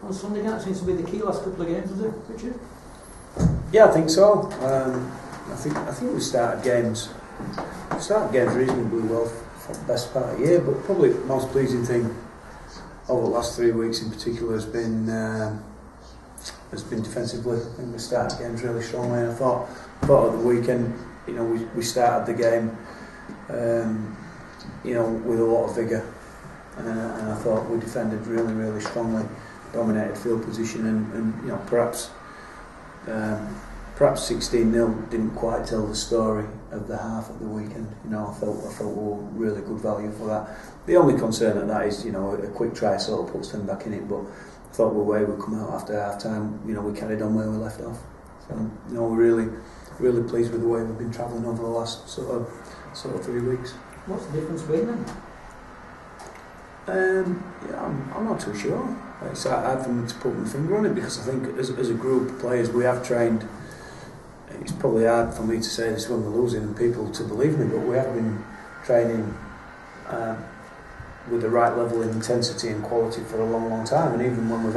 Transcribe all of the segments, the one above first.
on Sunday night? Seems to be the key last couple of games, was it, Richard? Yeah, I think so. I think we started games reasonably well for the best part of the year, but probably the most pleasing thing over the last 3 weeks in particular has been defensively. I think we started games really strongly, and I thought at the weekend, we started the game, with a lot of vigour, and I thought we defended really, really strongly, dominated field position, and perhaps 16-0 didn't quite tell the story of the half at the weekend. I felt we were really good value for that. The only concern at that is, a quick try sort of puts them back in it, but I thought the way we come out after half time, we carried on where we left off. So, we're really, really pleased with the way we've been travelling over the last sort of 3 weeks. What's the difference been then? I'm not too sure. It's hard for me to put my finger on it, because I think as a group of players we have trained. It's probably hard for me to say this when we're losing and people to believe me, but we have been training with the right level of intensity and quality for a long, long time. And even when we've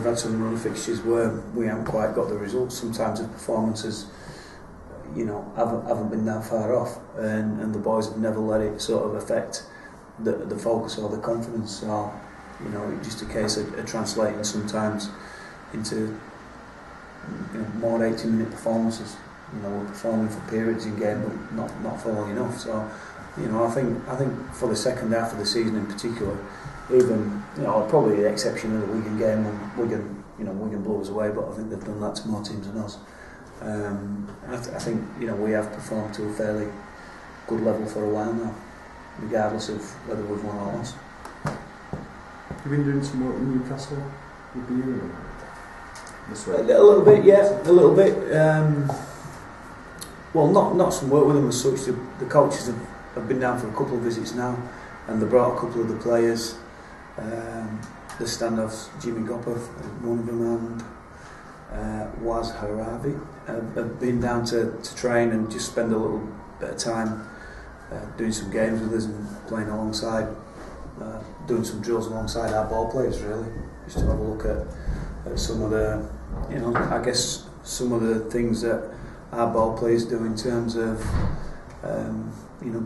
had some run fixtures where we haven't quite got the results, sometimes the performances haven't been that far off, and the boys have never let it sort of affect the focus or the confidence. So it's just a case of translating sometimes into more 80-minute performances. We're performing for periods in game, but not for long enough. So I think for the second half of the season in particular, even probably the exception of the Wigan game when Wigan blew us away, but I think they've done that to more teams than us. I think we have performed to a fairly good level for a while now, regardless of whether we've won or lost. You've been doing some work in Newcastle with the Union? A little bit, yeah, a little bit. Well, not some work with them as such. The coaches have been down for a couple of visits now, and they brought a couple of the players. The standoffs, Jimmy Gopper, one of them, and Was Haravi, have been down to train and just spend a little bit of time doing some games with us and playing alongside, doing some drills alongside our ball players, really, just to have a look at some of the, I guess some of the things that our ball players do in terms of,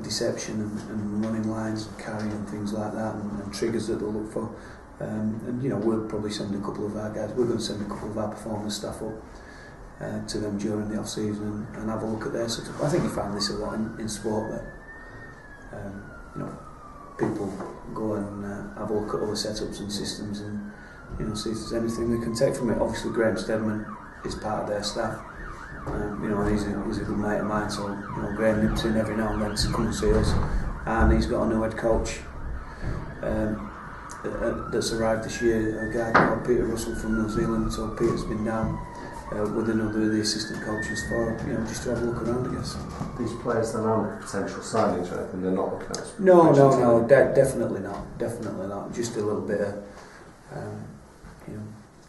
deception and running lines and carrying and things like that, and triggers that they'll look for. We'll probably send a couple of our guys. We're going to send a couple of our performance staff up to them during the off season and have a look at their setup. I think you find this a lot in sport, that people go and have a look at other setups and systems and see if there's anything they can take from it. Obviously, Graham Steadman is part of their staff. And he's a good mate of mine, so Graham nips in every now and then to come and see us. And he's got a new head coach that's arrived this year, a guy called Peter Russell from New Zealand. So Peter's been down with another of the assistant coaches for just to have a look around, I guess. These players then aren't potential signings or anything, they're not looking at. No, definitely not. Just a little bit of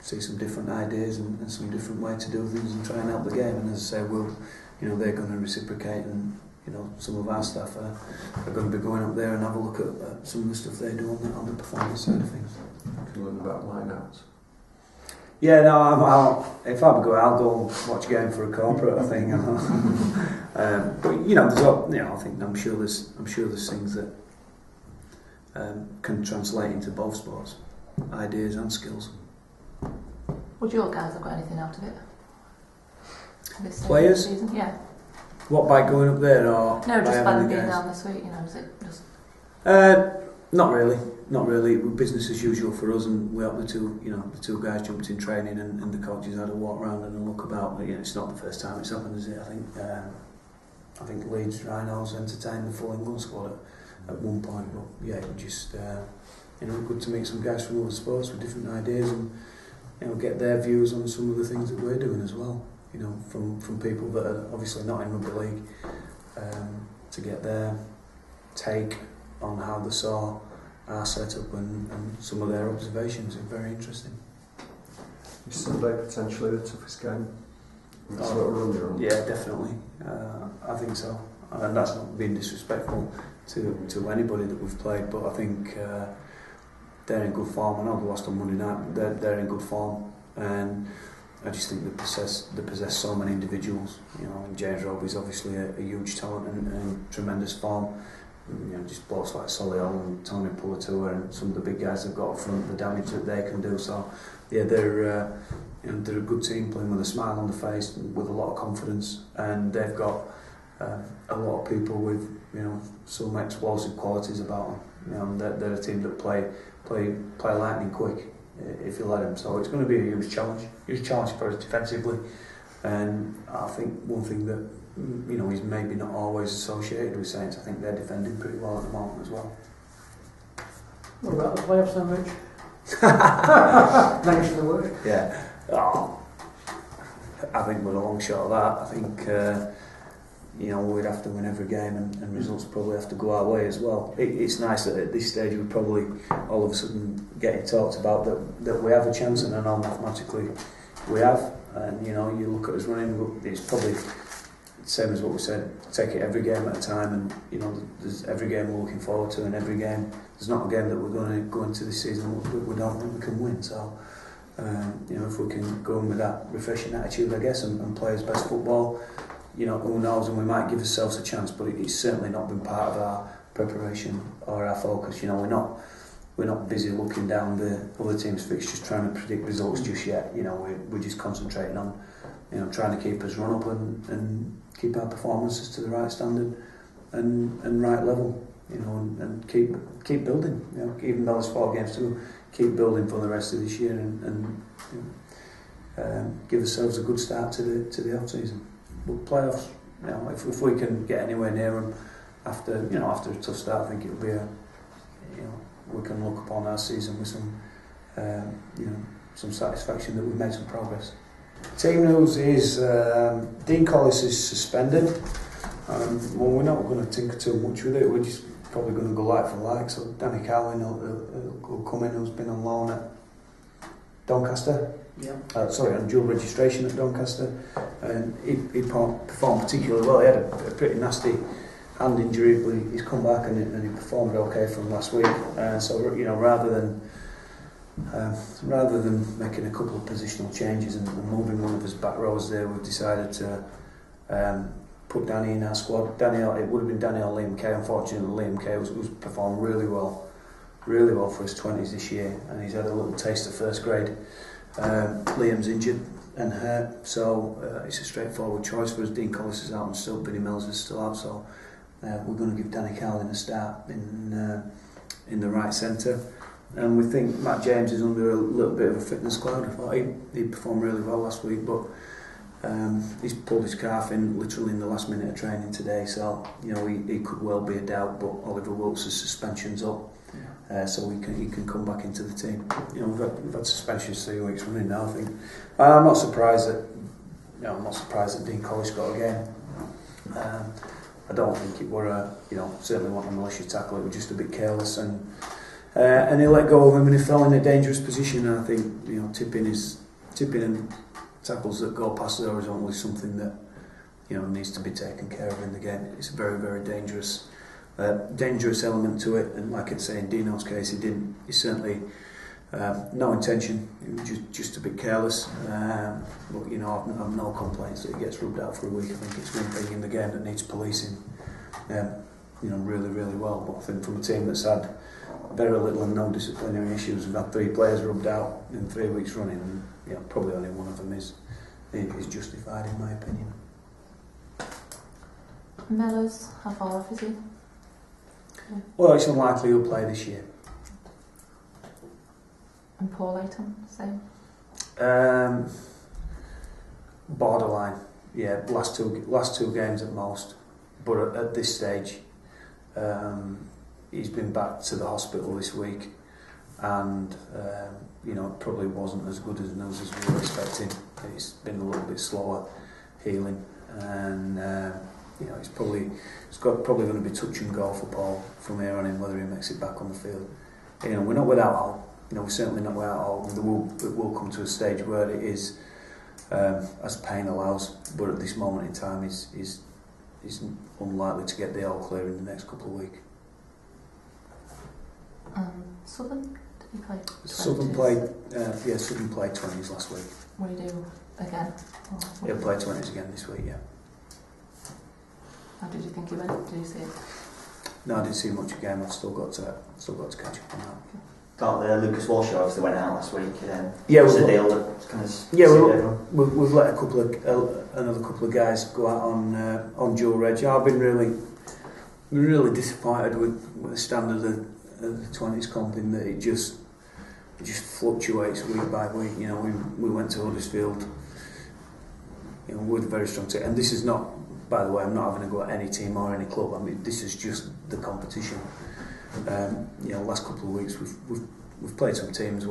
see some different ideas and some different way to do things and try and help the game. And as I say, they're going to reciprocate, and some of our staff are going to be going up there and have a look at some of the stuff they do on the performance side of things. Can you learn about line-outs? Yeah, no, if I go, I'll go watch a game for a corporate, I think. But I'm sure there's things that can translate into both sports, ideas and skills. Would your guys have got anything out of it? This Players? Season? Yeah. What, by going up there or? No, just by them being down this week. Is it just? Not really. Business as usual for us, and we hope the two guys jumped in training and the coaches had a walk around and a look about. But it's not the first time it's happened, is it? I think Leeds Rhinos entertained the full England squad at one point. But yeah, it was just good to meet some guys from other sports with different ideas and get their views on some of the things that we're doing as well. From people that are obviously not in rugby league, to get their take on how they saw our setup and some of their observations is very interesting. Is Sunday potentially the toughest game? Yeah, definitely. I think so. And that's not being disrespectful to anybody that we've played, but I think they're in good form. I know they lost on Monday night, but they're in good form, and I just think they possess so many individuals. You know, and James Roby's obviously a huge talent and tremendous form. You know, just blokes like Solihull and Tony Pullatua and some of the big guys they've got up front, the damage that they can do. So, yeah, they're a good team playing with a smile on the face, with a lot of confidence, and they've got a lot of people with, you know, some explosive qualities about them. You know, they're a team that play lightning quick if you let them. So it's going to be a huge challenge for us defensively. And I think one thing that, you know, is maybe not always associated with Saints, I think they're defending pretty well at the moment as well. What about the playoffs then, Rich? Mention the word. Yeah. Oh, I think we're a long shot of that. I think you know, we'd have to win every game, and results probably have to go our way as well. It's nice that at this stage we're probably all of a sudden getting talked about that we have a chance, and I know mathematically we have. And you know, you look at us running, it's probably the same as what we said, take it every game at a time, and you know, there's every game we're looking forward to, and every game, there's not a game that we're going to go into this season we don't think we can win. So you know, if we can go in with that refreshing attitude, I guess, and play his best football, you know, who knows, and we might give ourselves a chance, but it's certainly not been part of our preparation or our focus. You know, we're not busy looking down the other team's fixtures trying to predict results just yet. You know, we're just concentrating on, you know, trying to keep us run up and keep our performances to the right standard and right level. You know, and keep building. You know, even though there's 4 games to go, keep building for the rest of this year and you know, give ourselves a good start to the off season. But playoffs, you know, if we can get anywhere near them after a tough start, I think it'll be you know, we can look upon our season with some you know, some satisfaction that we've made some progress. Team news is Dean Collis is suspended. Well, we're not going to tinker too much with it. We're just probably going to go like for like. So Danny Cowling will come in, who's been on loan at Doncaster. Yeah. On dual registration at Doncaster, and he performed particularly well. He had a pretty nasty hand injury, but he's come back and he performed okay from last week. So you know, rather than making a couple of positional changes and moving one of his back rows there, we've decided to put Danny in our squad. It would have been Danny or Liam Kay. Unfortunately, Liam Kay who's performed really well for his 20s this year, and he's had a little taste of first grade. Liam's injured and hurt, so it's a straightforward choice for us. Dean Collis is out and still Billy Mills is still out, so we're going to give Danny Cowling a start in the right centre. And we think Matt James is under a little bit of a fitness cloud. I thought he performed really well last week, but he's pulled his calf in literally in the last minute of training today, so you know, he could well be a doubt. But Oliver Wilkes' suspension's up. So he can come back into the team. You know, we've had suspensions 3 weeks running now, I think. And I'm not surprised that Dean Collis got a game. I don't think it were certainly wasn't a malicious tackle. It was just a bit careless, and he let go of him, and he fell in a dangerous position. And I think, you know, tipping and tackles that go past the horizontal is something that, you know, needs to be taken care of in the game. It's a very, very dangerous element to it, and like I say, in Dino's case, he certainly no intention. He was just a bit careless. But you know, I've no complaints that he gets rubbed out for a week. I think it's one thing in the game that needs policing, you know, really, really well. But I think from a team that's had very little and no disciplinary issues, we've had 3 players rubbed out in 3 weeks running, and you know, probably only one of them is justified in my opinion. Mellors, how far off is he? Well, it's unlikely he'll play this year. And Paul Layton, same? Borderline, yeah. Last two games at most. But at this stage, he's been back to the hospital this week, and you know, it probably wasn't as good as news as we were expecting. It's been a little bit slower healing, and you know, it's probably going to be touch and go for Paul from here on in, whether he makes it back on the field. You know, we're not without hope. You know, we're certainly not without hope. It will come to a stage where it is, as pain allows. But at this moment in time, he's unlikely to get the all clear in the next couple of weeks. Southern, did You played 20s. Southern played 20s last week. Will you do again? Or- He'll play 20s again this week, yeah. How did you think he went? Did you see it? No, I didn't see much again. I've still got to catch up on that. Got the Lucas Walsh obviously went out last week. Yeah, was a deal that kind of we've let another couple of guys go out on dual reg. I've been really disappointed with the standard of the 20s comp in that it just fluctuates week by week. You know, we went to Huddersfield, you know, with a very strong team, and this is not, by the way, I'm not having a go at any team or any club. I mean, this is just the competition. You know, last couple of weeks we've played some teams. You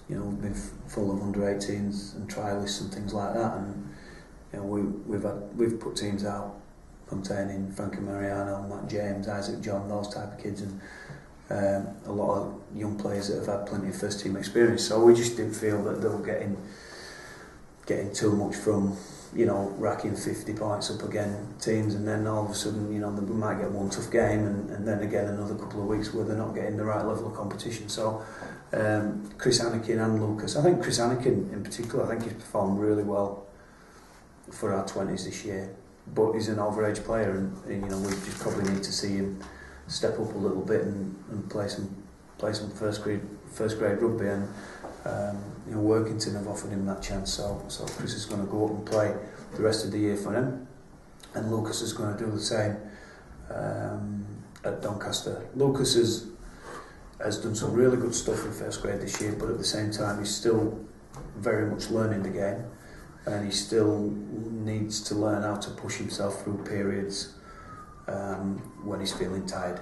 know, we've been full of under 18s and trialists and things like that, and you know, we've put teams out containing Frankie Mariano, Matt James, Isaac John, those type of kids, and a lot of young players that have had plenty of first team experience. So we just didn't feel that they were getting too much from, you know, racking 50 points up again teams, and then all of a sudden, you know, we might get one tough game, and then again another couple of weeks where they're not getting the right level of competition. So Chris Anakin and Lucas, I think Chris Anakin in particular, I think he's performed really well for our 20s this year, but he's an overage player, and you know, we just probably need to see him step up a little bit and play some first grade rugby, and you know, Workington have offered him that chance, so Chris is going to go up and play the rest of the year for him, and Lucas is going to do the same at Doncaster. Lucas has done some really good stuff in first grade this year, but at the same time he's still very much learning the game, and he still needs to learn how to push himself through periods when he's feeling tired,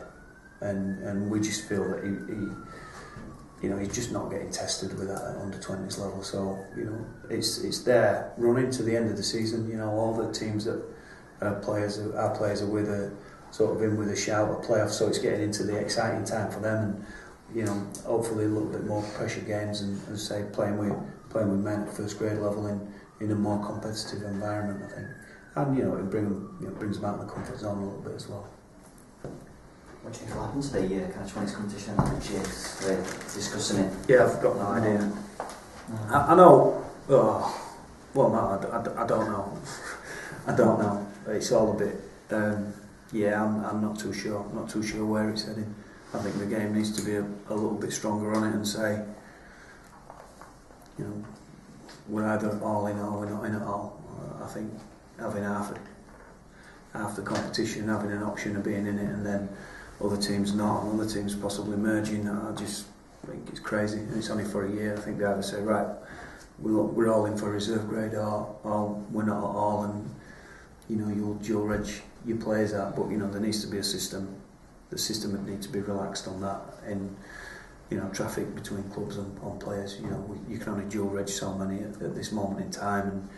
and we just feel that he you know, he's just not getting tested with that at under 20s level. So, you know, it's there running to the end of the season. You know, all the teams that our players are with are sort of in with a shout at playoffs, so it's getting into the exciting time for them, and you know, hopefully a little bit more pressure games, and say playing with men at first grade level in a more competitive environment, I think. And you know, it brings them out of the comfort zone a little bit as well. What do you think will happen to the kind of 20s competition next year? We're discussing it. Yeah, I've got no idea. No. I know. Oh, well, no, I don't know. I don't know. It's all a bit. Yeah, I'm not too sure. I'm not too sure where it's heading. I think the game needs to be a little bit stronger on it and say, you know, we're either all in or we're not in at all. I think having half the competition, having an option of being in it, and then other teams not, and other teams possibly merging, I just think it's crazy. And it's only for a year. I think they either say, right, we're all in for reserve grade, or we're not at all, and you know, you'll dual reg your players out. But you know, there needs to be a system. The system would need to be relaxed on that, in you know, traffic between clubs and on players. You know, you can only dual reg so many at this moment in time, and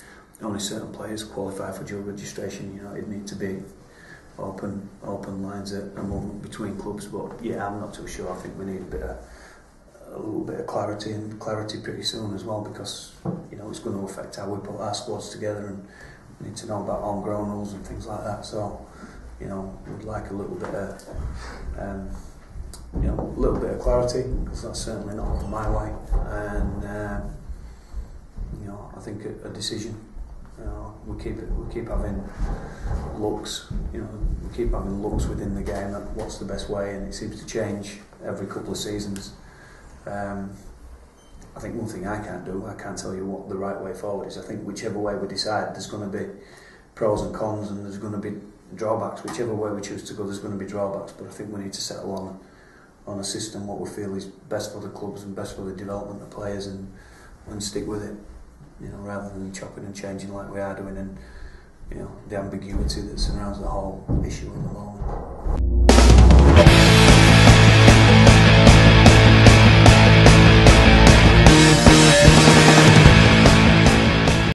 only certain players qualify for dual registration. You know, it need to be open lines at a movement between clubs. But yeah, I'm not too sure. I think we need a little bit of clarity pretty soon as well, because you know, it's going to affect how we put our squads together, and we need to know about homegrown rules and things like that. So you know, we'd like a little bit of clarity, because that's certainly not come my way, and you know, I think a decision. You know, we keep having looks. You know, we keep having looks within the game at what's the best way, and it seems to change every couple of seasons. I think one thing I can't tell you what the right way forward is. I think whichever way we decide, there's going to be pros and cons, and there's going to be drawbacks. Whichever way we choose to go, there's going to be drawbacks. But I think we need to settle on a system, what we feel is best for the clubs and best for the development of players, and stick with it. You know, rather than chopping and changing like we are doing, and you know, the ambiguity that surrounds the whole issue at the moment.